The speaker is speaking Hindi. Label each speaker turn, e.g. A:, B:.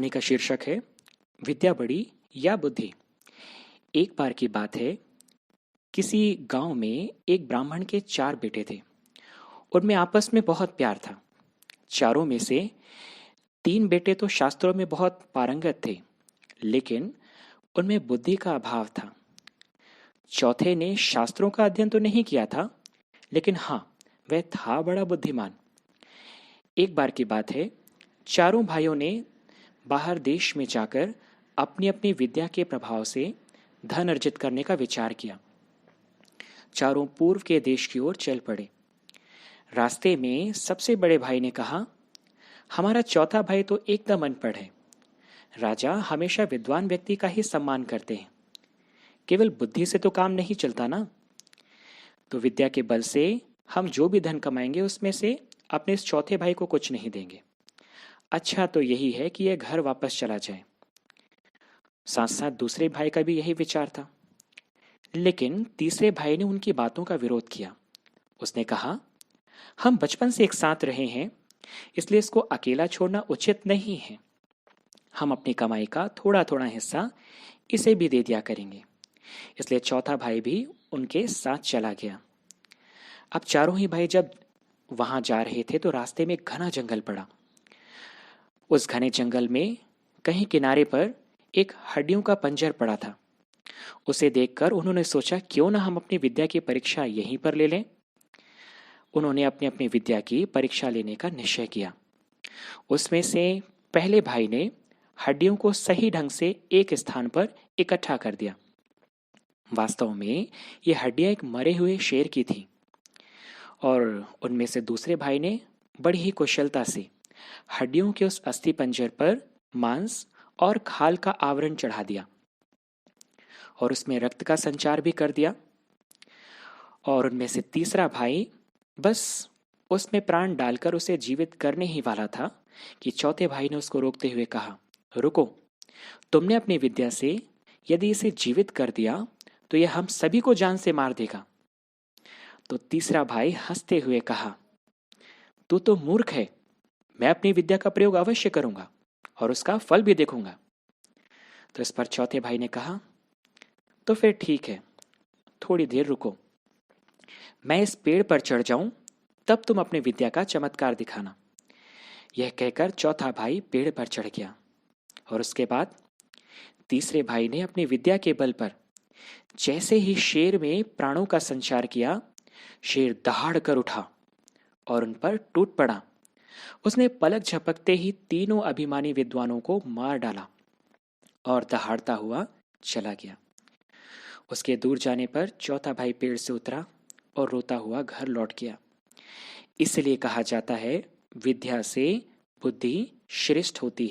A: कहानी का शीर्षक है विद्या बड़ी या बुद्धि। एक बार की बात है, किसी गांव में एक ब्राह्मण के 4 बेटे थे। उनमें आपस में बहुत प्यार था। चारों में से 3 बेटे तो शास्त्रों में बहुत पारंगत थे, लेकिन उनमें बुद्धि का अभाव था। चौथे ने शास्त्रों का अध्ययन तो नहीं किया था, लेकिन हाँ, वह था बड़ा बुद्धिमान। एक बार की बात है, चारों भाइयों ने बाहर देश में जाकर अपनी अपनी विद्या के प्रभाव से धन अर्जित करने का विचार किया। चारों पूर्व के देश की ओर चल पड़े। रास्ते में सबसे बड़े भाई ने कहा, हमारा चौथा भाई तो एकदम अनपढ़ है। राजा हमेशा विद्वान व्यक्ति का ही सम्मान करते हैं, केवल बुद्धि से तो काम नहीं चलता ना। तो विद्या के बल से हम जो भी धन कमाएंगे उसमें से अपने इस चौथे भाई को कुछ नहीं देंगे। अच्छा तो यही है कि यह घर वापस चला जाए। साथ साथ दूसरे भाई का भी यही विचार था, लेकिन तीसरे भाई ने उनकी बातों का विरोध किया। उसने कहा, हम बचपन से एक साथ रहे हैं, इसलिए इसको अकेला छोड़ना उचित नहीं है। हम अपनी कमाई का थोड़ा थोड़ा हिस्सा इसे भी दे दिया करेंगे। इसलिए चौथा भाई भी उनके साथ चला गया। अब चारों ही भाई जब वहां जा रहे थे तो रास्ते में घना जंगल पड़ा। उस घने जंगल में कहीं किनारे पर एक हड्डियों का पंजर पड़ा था। उसे देखकर उन्होंने सोचा, क्यों ना हम अपनी विद्या की परीक्षा यहीं पर ले लें। उन्होंने अपनी अपनी विद्या की परीक्षा लेने का निश्चय किया। उसमें से पहले भाई ने हड्डियों को सही ढंग से एक स्थान पर इकट्ठा कर दिया। वास्तव में ये हड्डियां एक मरे हुए शेर की थीं, और उनमें से दूसरे भाई ने बड़ी ही कुशलता से हड्डियों के उस अस्थि पंजर पर मांस और खाल का आवरण चढ़ा दिया और उसमें रक्त का संचार भी कर दिया। और उनमें से तीसरा भाई बस उसमें प्राण डालकर उसे जीवित करने ही वाला था कि चौथे भाई ने उसको रोकते हुए कहा, रुको, तुमने अपनी विद्या से यदि इसे जीवित कर दिया तो यह हम सभी को जान से मार देगा। तो तीसरा भाई हंसते हुए कहा, तू तो मूर्ख है, मैं अपनी विद्या का प्रयोग अवश्य करूंगा और उसका फल भी देखूंगा। तो इस पर चौथे भाई ने कहा, तो फिर ठीक है, थोड़ी देर रुको, मैं इस पेड़ पर चढ़ जाऊं, तब तुम अपनी विद्या का चमत्कार दिखाना। यह कहकर चौथा भाई पेड़ पर चढ़ गया और उसके बाद तीसरे भाई ने अपनी विद्या के बल पर जैसे ही शेर में प्राणों का संचार किया, शेर दहाड़ कर उठा और उन पर टूट पड़ा। उसने पलक झपकते ही तीनों अभिमानी विद्वानों को मार डाला और दहाड़ता हुआ चला गया। उसके दूर जाने पर चौथा भाई पेड़ से उतरा और रोता हुआ घर लौट गया। इसलिए कहा जाता है, विद्या से बुद्धि श्रेष्ठ होती है।